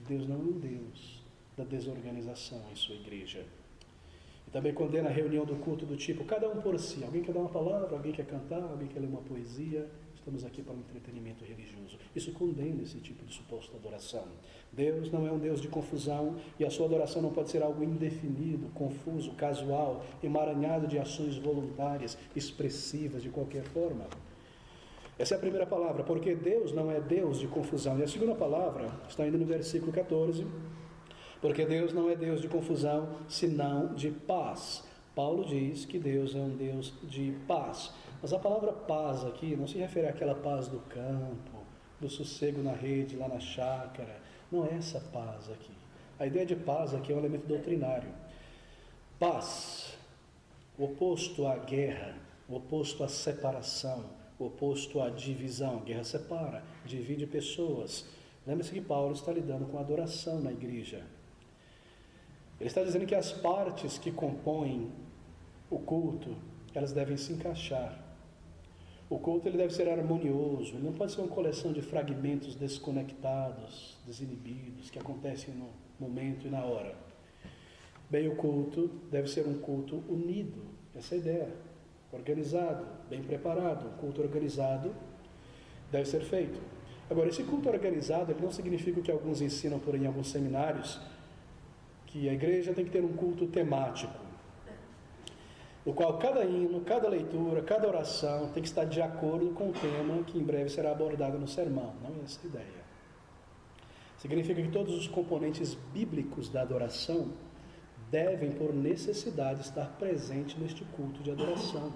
S1: Deus não é um Deus da desorganização em sua igreja. E também condena a reunião do culto do tipo, cada um por si. Alguém quer dar uma palavra, alguém quer cantar, alguém quer ler uma poesia. Estamos aqui para um entretenimento religioso. Isso condena esse tipo de suposta adoração. Deus não é um Deus de confusão e a sua adoração não pode ser algo indefinido, confuso, casual, emaranhado de ações voluntárias, expressivas de qualquer forma. Essa é a primeira palavra, porque Deus não é Deus de confusão. E a segunda palavra está indo no versículo 14, porque Deus não é Deus de confusão, senão de paz. Paulo diz que Deus é um Deus de paz. Mas a palavra paz aqui não se refere àquela paz do campo, do sossego na rede, lá na chácara. Não é essa paz aqui. A ideia de paz aqui é um elemento doutrinário. Paz, o oposto à guerra, o oposto à separação, oposto à divisão. Guerra separa, divide pessoas. Lembre-se que Paulo está lidando com adoração na igreja. Ele está dizendo que as partes que compõem o culto, elas devem se encaixar. O culto ele deve ser harmonioso, ele não pode ser uma coleção de fragmentos desconectados, desinibidos, que acontecem no momento e na hora. Bem, o culto deve ser um culto unido, essa é a ideia, organizado, bem preparado. Um culto organizado deve ser feito. Agora, esse culto organizado ele não significa o que alguns ensinam por aí em alguns seminários, que a igreja tem que ter um culto temático, no qual cada hino, cada leitura, cada oração tem que estar de acordo com o tema que em breve será abordado no sermão. Não é essa a ideia. Significa que todos os componentes bíblicos da adoração devem, por necessidade, estar presentes neste culto de adoração.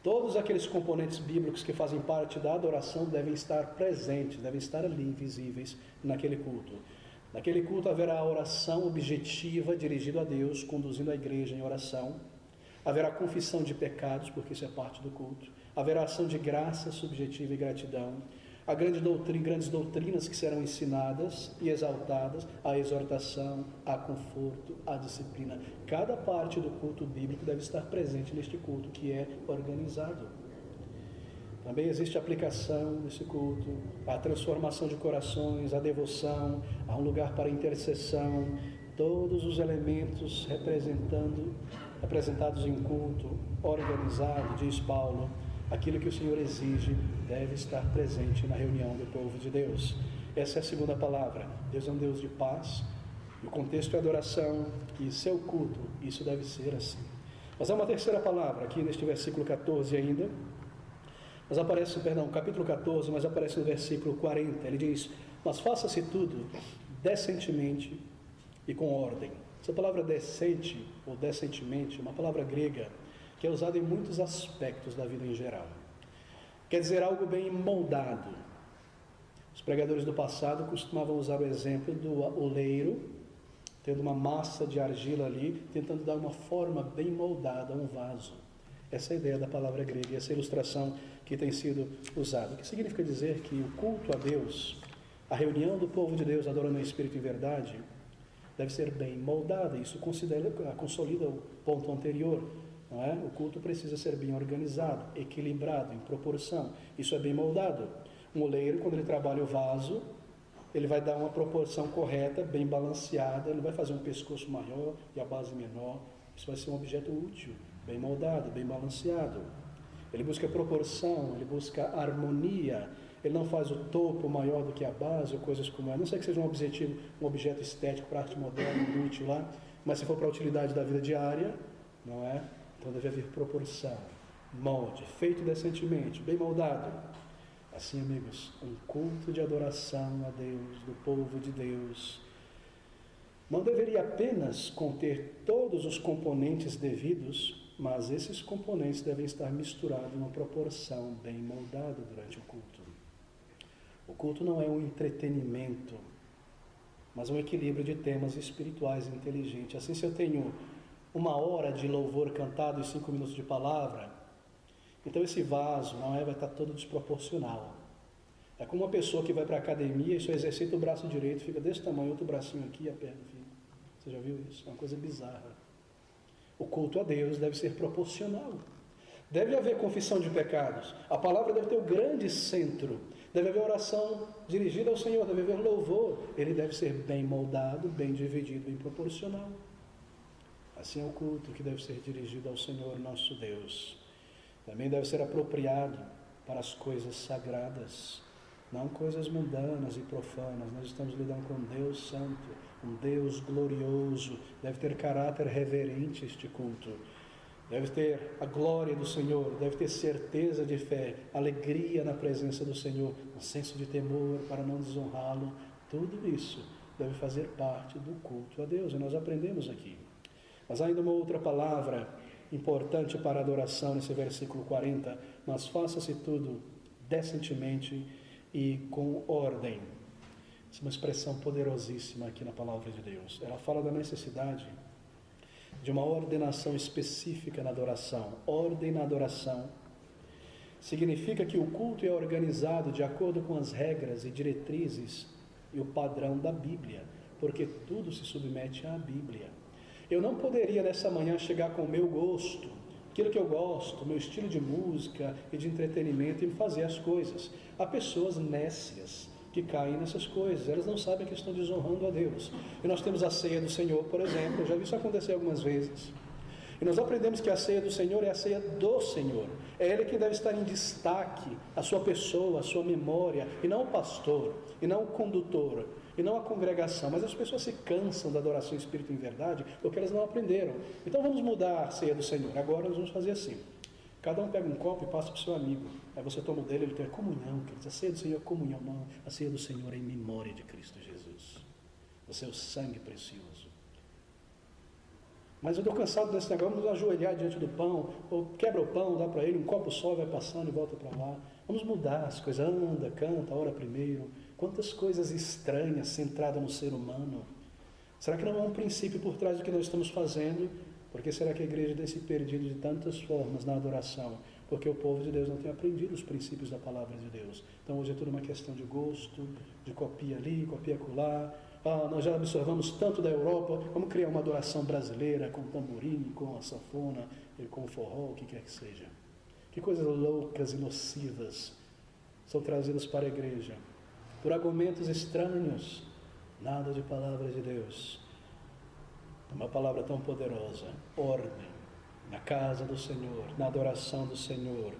S1: Todos aqueles componentes bíblicos que fazem parte da adoração devem estar presentes, devem estar ali, visíveis, naquele culto. Naquele culto haverá a oração objetiva dirigida a Deus, conduzindo a igreja em oração. Haverá confissão de pecados, porque isso é parte do culto. Haverá ação de graça subjetiva e gratidão. Há grandes doutrinas que serão ensinadas e exaltadas, a exortação, a conforto, a disciplina. Cada parte do culto bíblico deve estar presente neste culto que é organizado. Também existe aplicação nesse culto, a transformação de corações, a devoção, há um lugar para intercessão, todos os elementos representados em culto organizado, diz Paulo. Aquilo que o Senhor exige deve estar presente na reunião do povo de Deus. Essa é a segunda palavra. Deus é um Deus de paz. E o contexto é adoração e seu culto. Isso deve ser assim. Mas há uma terceira palavra aqui neste versículo 14 ainda. Mas aparece, capítulo 14, mas aparece no versículo 40. Ele diz: mas faça-se tudo decentemente e com ordem. Essa palavra decente ou decentemente é uma palavra grega que é usada em muitos aspectos da vida em geral. Quer dizer algo bem moldado. Os pregadores do passado costumavam usar o exemplo do oleiro, tendo uma massa de argila ali, tentando dar uma forma bem moldada a um vaso. Essa é a ideia da palavra grega, essa ilustração que tem sido usada. O que significa dizer que o culto a Deus, a reunião do povo de Deus adorando o Espírito em verdade, deve ser bem moldada. Isso consolida o ponto anterior. Não é? O culto precisa ser bem organizado, equilibrado, em proporção. Isso é bem moldado. Um oleiro, quando ele trabalha o vaso, ele vai dar uma proporção correta, bem balanceada, ele vai fazer um pescoço maior e a base menor. Isso vai ser um objeto útil, bem moldado, bem balanceado. Ele busca proporção, ele busca harmonia. Ele não faz o topo maior do que a base ou coisas como essa. Não sei que seja um objeto estético para arte moderna, útil lá, mas se for para a utilidade da vida diária, não é? Então deve haver proporção, molde, feito decentemente, bem moldado. Assim, amigos, um culto de adoração a Deus, do povo de Deus, não deveria apenas conter todos os componentes devidos, mas esses componentes devem estar misturados em uma proporção bem moldada durante o culto. O culto não é um entretenimento, mas um equilíbrio de temas espirituais inteligentes. Assim, se eu tenho 1 hora de louvor cantado e 5 minutos de palavra, então esse vaso vai estar todo desproporcional. É como uma pessoa que vai para a academia e só exercita o braço direito, fica desse tamanho, outro bracinho aqui e a perna fica. Você já viu isso? É uma coisa bizarra. O culto a Deus deve ser proporcional. Deve haver confissão de pecados. A palavra deve ter o grande centro. Deve haver oração dirigida ao Senhor, deve haver louvor. Ele deve ser bem moldado, bem dividido, bem proporcional. Assim é o culto que deve ser dirigido ao Senhor nosso Deus. Também deve ser apropriado para as coisas sagradas, não coisas mundanas e profanas. Nós estamos lidando com um Deus santo, um Deus glorioso. Deve ter caráter reverente este culto. Deve ter a glória do Senhor, deve ter certeza de fé, alegria na presença do Senhor, um senso de temor para não desonrá-lo. Tudo isso deve fazer parte do culto a Deus, e nós aprendemos aqui. Mas há ainda uma outra palavra importante para a adoração nesse versículo 40, mas faça-se tudo decentemente e com ordem. Essa é uma expressão poderosíssima aqui na palavra de Deus. Ela fala da necessidade de uma ordenação específica na adoração. Ordem na adoração significa que o culto é organizado de acordo com as regras e diretrizes e o padrão da Bíblia, porque tudo se submete à Bíblia. Eu não poderia nessa manhã chegar com o meu gosto, aquilo que eu gosto, meu estilo de música e de entretenimento e fazer as coisas. Há pessoas nécias que caem nessas coisas, elas não sabem que estão desonrando a Deus. E nós temos a ceia do Senhor, por exemplo, eu já vi isso acontecer algumas vezes. E nós aprendemos que a ceia do Senhor é a ceia do Senhor. É Ele que deve estar em destaque, a sua pessoa, a sua memória, e não o pastor, e não o condutor, e não a congregação. Mas as pessoas se cansam da adoração em espírito e em verdade, porque elas não aprenderam. Então vamos mudar a ceia do Senhor. Agora nós vamos fazer assim. Cada um pega um copo e passa para o seu amigo. Aí você toma o dele, ele tem a comunhão. Quer dizer, a ceia do Senhor é comunhão. Não, a ceia do Senhor é em memória de Cristo Jesus. O seu sangue precioso. Mas eu estou cansado desse negócio, vamos ajoelhar diante do pão, ou quebra o pão, dá para ele, um copo só, vai passando e volta para lá. Vamos mudar as coisas, anda, canta, ora primeiro. Quantas coisas estranhas centradas no ser humano. Será que não há um princípio por trás do que nós estamos fazendo? Porque será que a igreja tem se perdido de tantas formas na adoração? Porque o povo de Deus não tem aprendido os princípios da palavra de Deus. Então hoje é tudo uma questão de gosto, de copia ali, copia acolá. Nós já observamos tanto da Europa, vamos criar uma adoração brasileira com tamborim, com a sanfona, com o forró, o que quer que seja. Que coisas loucas e nocivas são trazidas para a igreja. Por argumentos estranhos, nada de palavra de Deus. Uma palavra tão poderosa, ordem, na casa do Senhor, na adoração do Senhor.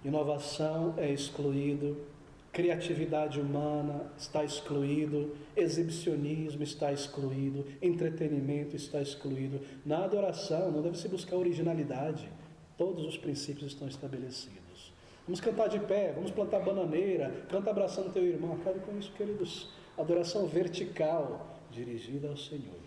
S1: Inovação é excluído. Criatividade humana está excluído, exibicionismo está excluído, entretenimento está excluído. Na adoração não deve se buscar originalidade, todos os princípios estão estabelecidos. Vamos cantar de pé, vamos plantar bananeira, canta abraçando teu irmão. Acabe com isso, queridos. Adoração vertical, dirigida ao Senhor.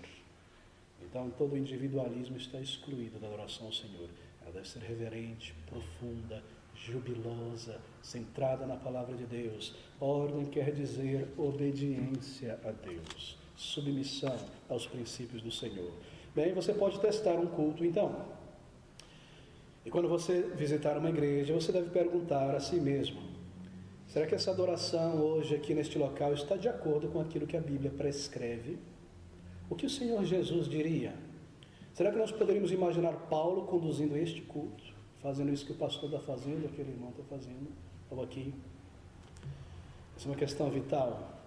S1: Então todo individualismo está excluído da adoração ao Senhor. Ela deve ser reverente, profunda, jubilosa, centrada na palavra de Deus. Ordem quer dizer obediência a Deus, submissão aos princípios do Senhor. Bem, você pode testar um culto então. E quando você visitar uma igreja, você deve perguntar a si mesmo: será que essa adoração hoje aqui neste local está de acordo com aquilo que a Bíblia prescreve? O que o Senhor Jesus diria? Será que nós poderíamos imaginar Paulo conduzindo este culto? Fazendo isso que o pastor está fazendo, aquele irmão está fazendo, ou aqui. Essa é uma questão vital.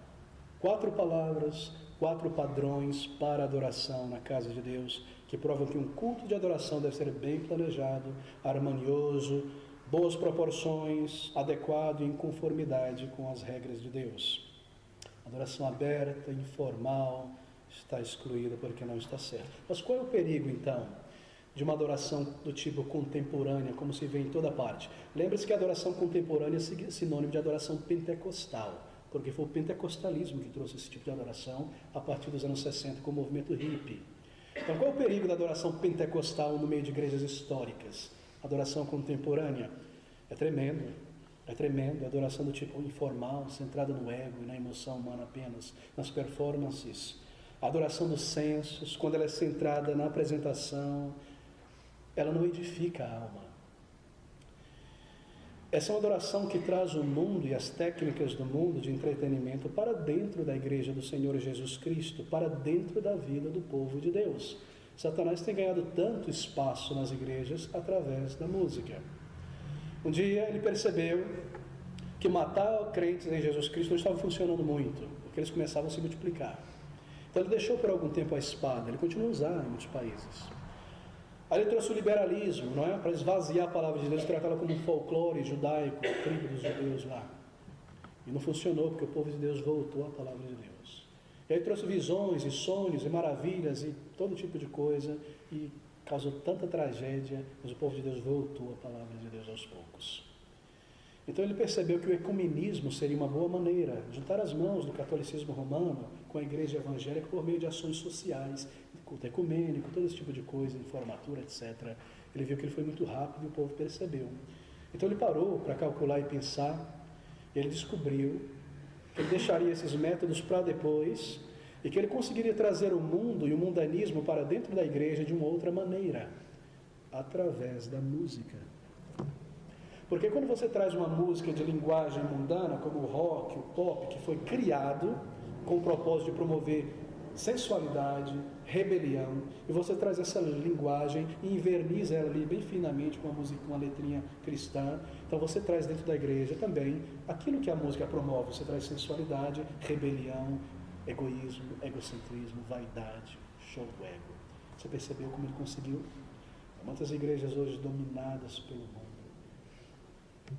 S1: 4 palavras, 4 padrões para adoração na casa de Deus, que provam que um culto de adoração deve ser bem planejado, harmonioso, boas proporções, adequado e em conformidade com as regras de Deus. Adoração aberta, informal, está excluída porque não está certo. Mas qual é o perigo então de uma adoração do tipo contemporânea, como se vê em toda parte? Lembre-se que a adoração contemporânea é sinônimo de adoração pentecostal, porque foi o pentecostalismo que trouxe esse tipo de adoração a partir dos anos 60 com o movimento hippie. Então qual é o perigo da adoração pentecostal no meio de igrejas históricas? Adoração contemporânea é tremendo, adoração do tipo informal, centrada no ego e na emoção humana apenas, nas performances. A adoração dos sensos, quando ela é centrada na apresentação, ela não edifica a alma. Essa é uma adoração que traz o mundo e as técnicas do mundo de entretenimento para dentro da igreja do Senhor Jesus Cristo, para dentro da vida do povo de Deus. Satanás tem ganhado tanto espaço nas igrejas através da música. Um dia ele percebeu que matar crentes em Jesus Cristo não estava funcionando muito, porque eles começavam a se multiplicar. Então ele deixou por algum tempo a espada, ele continua a usar em muitos países. Aí ele trouxe o liberalismo, não é? Para esvaziar a palavra de Deus, tratá-la como um folclore judaico, a tribo dos judeus lá. E não funcionou, porque o povo de Deus voltou à palavra de Deus. E aí trouxe visões e sonhos e maravilhas e todo tipo de coisa, e causou tanta tragédia, mas o povo de Deus voltou à palavra de Deus aos poucos. Então ele percebeu que o ecumenismo seria uma boa maneira, juntar as mãos do catolicismo romano com a igreja evangélica por meio de ações sociais, culto ecumênico, todo esse tipo de coisa, formatura, etc. Ele viu que ele foi muito rápido e o povo percebeu. Então ele parou para calcular e pensar, e ele descobriu que ele deixaria esses métodos para depois e que ele conseguiria trazer o mundo e o mundanismo para dentro da igreja de uma outra maneira, através da música. Porque quando você traz uma música de linguagem mundana, como o rock, o pop, que foi criado com o propósito de promover sensualidade, rebelião, e você traz essa linguagem e inverniza ela ali bem finamente com uma letrinha cristã, então você traz dentro da igreja também aquilo que a música promove, você traz sensualidade, rebelião, egoísmo, egocentrismo, vaidade, show do ego. Você percebeu como ele conseguiu? Há muitas igrejas hoje dominadas pelo mundo.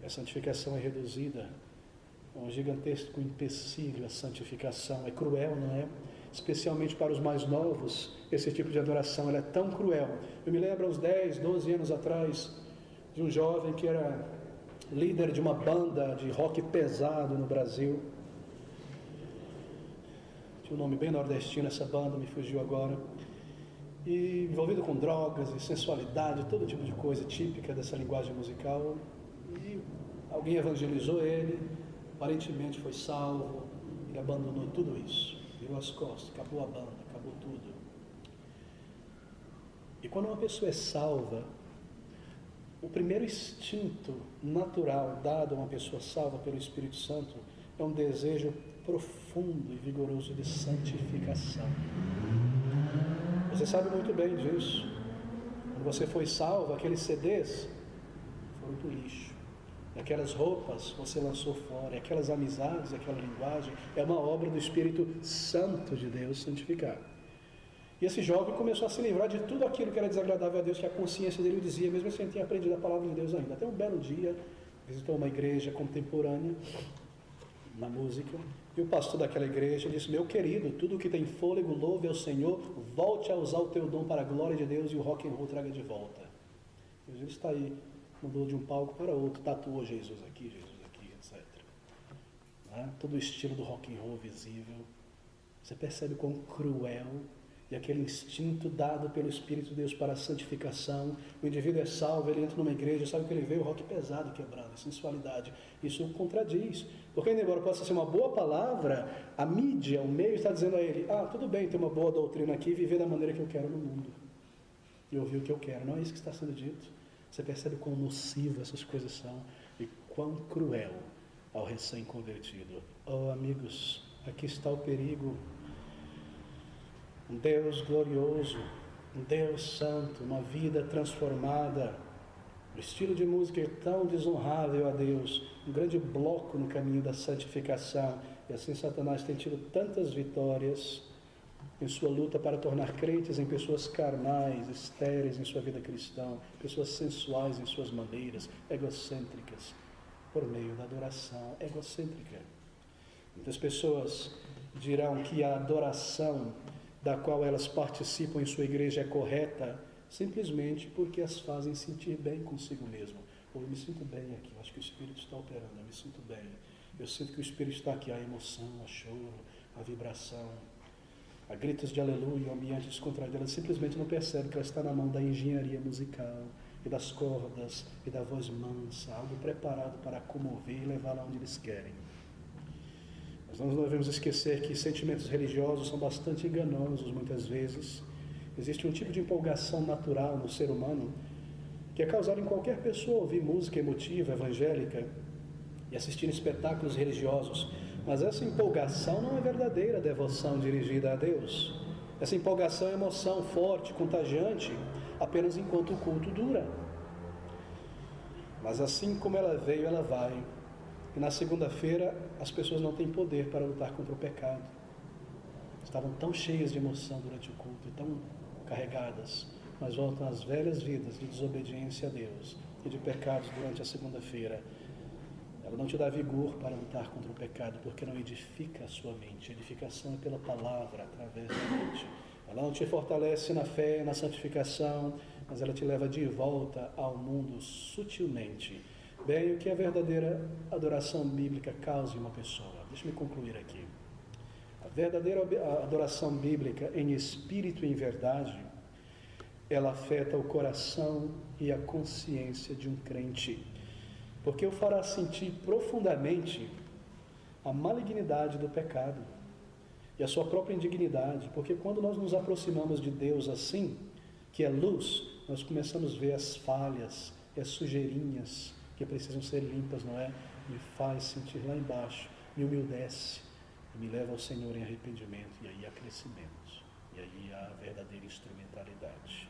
S1: A santificação é reduzida a um gigantesco empecilho. A santificação é cruel, não é? Especialmente para os mais novos, esse tipo de adoração ela é tão cruel. Eu me lembro, uns 10, 12 anos atrás, de um jovem que era líder de uma banda de rock pesado no Brasil. Tinha um nome bem nordestino, essa banda, me fugiu agora. E envolvido com drogas e sensualidade, todo tipo de coisa típica dessa linguagem musical. E alguém evangelizou ele, aparentemente foi salvo, ele abandonou tudo isso. Virou as costas, acabou a banda, acabou tudo. E quando uma pessoa é salva, o primeiro instinto natural dado a uma pessoa salva pelo Espírito Santo é um desejo profundo e vigoroso de santificação. Você sabe muito bem disso. Quando você foi salvo, aqueles CDs foram para o lixo. Aquelas roupas você lançou fora, aquelas amizades, aquela linguagem, é uma obra do Espírito Santo de Deus santificar. E esse jovem começou a se livrar de tudo aquilo que era desagradável a Deus, que a consciência dele dizia, mesmo sem ter aprendido a palavra de Deus ainda. Até um belo dia, visitou uma igreja contemporânea, na música, e o pastor daquela igreja disse: meu querido, tudo que tem fôlego, louve ao Senhor, volte a usar o teu dom para a glória de Deus e o rock and roll traga de volta. Jesus está aí. Mudou de um palco para outro, tatuou Jesus aqui, etc. Todo o estilo do rock and roll visível. Você percebe quão cruel e aquele instinto dado pelo Espírito de Deus para a santificação. O indivíduo é salvo, ele entra numa igreja, sabe que ele vê o rock pesado, quebrado, sensualidade. Isso contradiz. Porque ainda embora possa ser uma boa palavra, a mídia, o meio está dizendo a ele: tudo bem ter uma boa doutrina aqui e viver da maneira que eu quero no mundo. E ouvir o que eu quero. Não é isso que está sendo dito. Você percebe quão nocivo essas coisas são e quão cruel ao recém-convertido. Oh, amigos, aqui está o perigo. Um Deus glorioso, um Deus santo, uma vida transformada. O estilo de música é tão desonrável a Deus, um grande bloco no caminho da santificação. E assim Satanás tem tido tantas vitórias em sua luta para tornar crentes em pessoas carnais, estéreis em sua vida cristã, pessoas sensuais em suas maneiras, egocêntricas, por meio da adoração egocêntrica. Muitas pessoas dirão que a adoração da qual elas participam em sua igreja é correta, simplesmente porque as fazem sentir bem consigo mesmo. Ou eu me sinto bem aqui, eu acho que o Espírito está operando, eu me sinto bem, eu sinto que o Espírito está aqui, a emoção, a choro, a vibração, a gritos de aleluia, o ambiente descontraído. Ela simplesmente não percebe que ela está na mão da engenharia musical e das cordas e da voz mansa, algo preparado para comover e levar lá onde eles querem. Mas nós não devemos esquecer que sentimentos religiosos são bastante enganosos muitas vezes. Existe um tipo de empolgação natural no ser humano que é causado em qualquer pessoa ouvir música emotiva, evangélica e assistir espetáculos religiosos. Mas essa empolgação não é verdadeira devoção dirigida a Deus. Essa empolgação é emoção forte, contagiante, apenas enquanto o culto dura. Mas assim como ela veio, ela vai. E na segunda-feira, as pessoas não têm poder para lutar contra o pecado. Estavam tão cheias de emoção durante o culto e tão carregadas, mas voltam às velhas vidas de desobediência a Deus e de pecados durante a segunda-feira. Ela não te dá vigor para lutar contra o pecado, porque não edifica a sua mente. A edificação é pela palavra, através da mente. Ela não te fortalece na fé, na santificação, mas ela te leva de volta ao mundo sutilmente. Bem, o que a verdadeira adoração bíblica causa em uma pessoa? Deixa-me concluir aqui. A verdadeira adoração bíblica em espírito e em verdade, ela afeta o coração e a consciência de um crente, porque o fará sentir profundamente a malignidade do pecado e a sua própria indignidade, porque quando nós nos aproximamos de Deus assim, que é luz, nós começamos a ver as falhas e as sujeirinhas que precisam ser limpas, não é? Me faz sentir lá embaixo, me humildece, e me leva ao Senhor em arrependimento, e aí há crescimento, e aí há verdadeira instrumentalidade.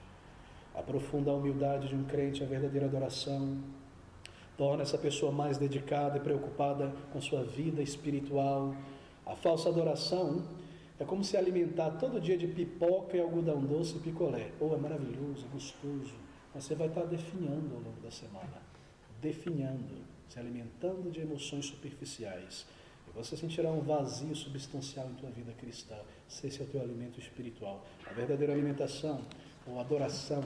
S1: Aprofunda a humildade de um crente, a verdadeira adoração, torna essa pessoa mais dedicada e preocupada com sua vida espiritual. A falsa adoração é como se alimentar todo dia de pipoca e algodão doce e picolé. É maravilhoso, é gostoso, mas você vai estar definhando ao longo da semana, se alimentando de emoções superficiais. E você sentirá um vazio substancial em tua vida cristã, se esse é o teu alimento espiritual. A verdadeira alimentação, ou adoração,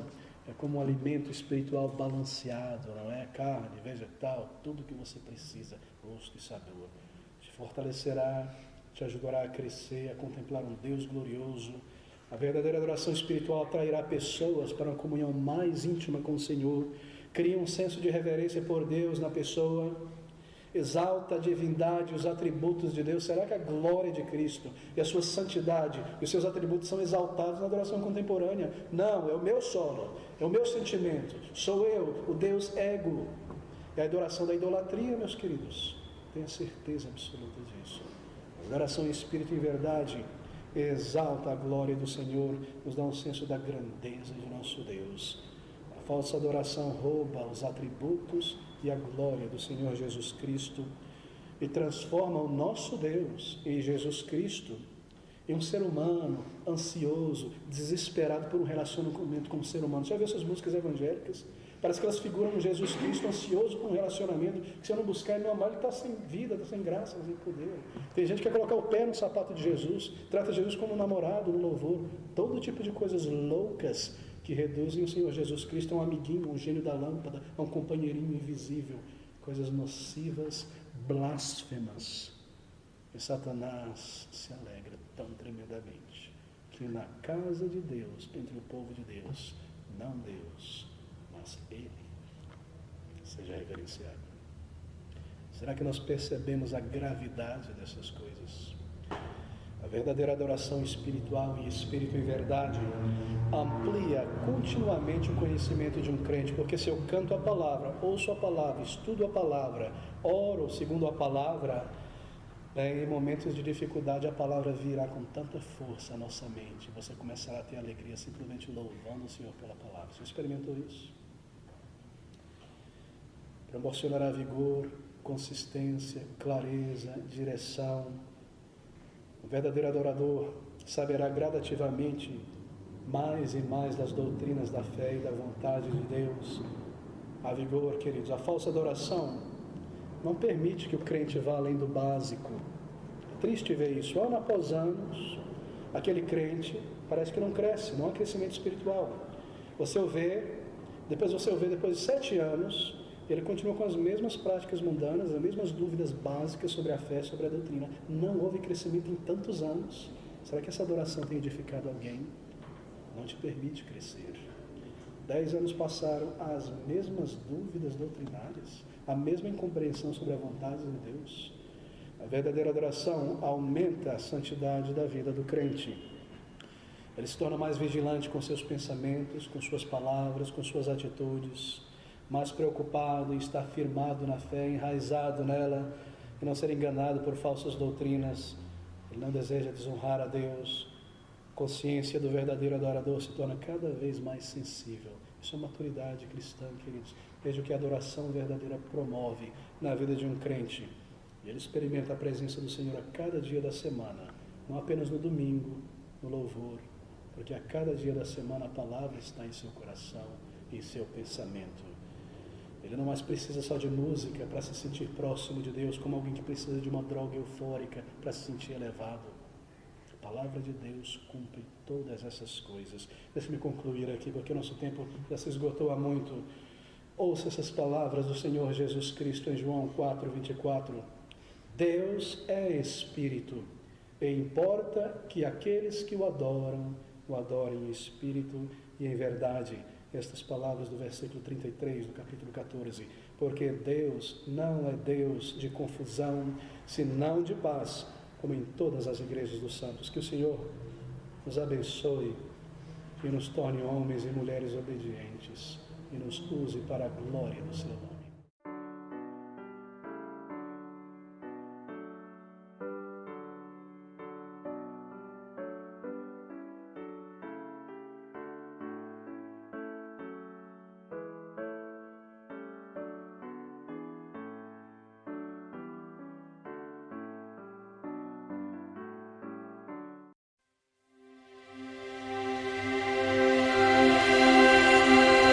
S1: é como um alimento espiritual balanceado, não é? Carne, vegetal, tudo que você precisa, gosto e sabor. Te fortalecerá, te ajudará a crescer, a contemplar um Deus glorioso. A verdadeira adoração espiritual atrairá pessoas para uma comunhão mais íntima com o Senhor, cria um senso de reverência por Deus na pessoa, exalta a divindade e os atributos de Deus. Será que a glória de Cristo e a sua santidade e os seus atributos são exaltados na adoração contemporânea? Não, é o meu solo, é o meu sentimento, sou eu, o Deus ego. É a adoração da idolatria, meus queridos, tenha certeza absoluta disso. A adoração em espírito e em verdade exalta a glória do Senhor, nos dá um senso da grandeza de nosso Deus. A falsa adoração rouba os atributos e a glória do Senhor Jesus Cristo e transforma o nosso Deus em Jesus Cristo em um ser humano ansioso, desesperado por um relacionamento com o ser humano. Já viu essas músicas evangélicas? Parece que elas figuram Jesus Cristo ansioso por um relacionamento, que se eu não buscar ele, meu amor, ele está sem vida, está sem graça, está sem poder. Tem gente que quer colocar o pé no sapato de Jesus, trata Jesus como um namorado, no louvor, todo tipo de coisas loucas que reduzem o Senhor Jesus Cristo a um amiguinho, um gênio da lâmpada, a um companheirinho invisível, coisas nocivas, blasfemas. E Satanás se alegra tão tremendamente que na casa de Deus, entre o povo de Deus, não Deus, mas Ele seja reverenciado. Será que nós percebemos a gravidade dessas coisas? A verdadeira adoração espiritual e espírito em verdade amplia continuamente o conhecimento de um crente, porque se eu canto a palavra, ouço a palavra, estudo a palavra, oro segundo a palavra, em momentos de dificuldade a palavra virá com tanta força à nossa mente, você começará a ter alegria simplesmente louvando o Senhor pela palavra. Você experimentou isso? Proporcionará vigor, consistência, clareza, direção. O verdadeiro adorador saberá gradativamente mais e mais das doutrinas da fé e da vontade de Deus. Há vigor, queridos. A falsa adoração não permite que o crente vá além do básico. É triste ver isso. Ano após anos, aquele crente parece que não cresce, não há crescimento espiritual. Você o vê, depois de 7 anos, ele continua com as mesmas práticas mundanas, as mesmas dúvidas básicas sobre a fé, sobre a doutrina. Não houve crescimento em tantos anos. Será que essa adoração tem edificado alguém? Não te permite crescer. 10 anos passaram, as mesmas dúvidas doutrinárias, a mesma incompreensão sobre a vontade de Deus. A verdadeira adoração aumenta a santidade da vida do crente. Ele se torna mais vigilante com seus pensamentos, com suas palavras, com suas atitudes, mais preocupado em estar firmado na fé, enraizado nela e não ser enganado por falsas doutrinas. Ele não deseja desonrar a Deus. A consciência do verdadeiro adorador se torna cada vez mais sensível. Isso é maturidade cristã, queridos. Veja o que a adoração verdadeira promove na vida de um crente. E ele experimenta a presença do Senhor a cada dia da semana, não apenas no domingo, no louvor, porque a cada dia da semana a palavra está em seu coração, em seu pensamento. Ele não mais precisa só de música para se sentir próximo de Deus, como alguém que precisa de uma droga eufórica para se sentir elevado. A palavra de Deus cumpre todas essas coisas. Deixe-me concluir aqui, porque o nosso tempo já se esgotou há muito. Ouça essas palavras do Senhor Jesus Cristo em João 4:24. Deus é Espírito, e importa que aqueles que o adorem em Espírito e em verdade. Estas palavras do versículo 33 do capítulo 14, porque Deus não é Deus de confusão, senão de paz, como em todas as igrejas dos santos. Que o Senhor nos abençoe e nos torne homens e mulheres obedientes e nos use para a glória do seu nome.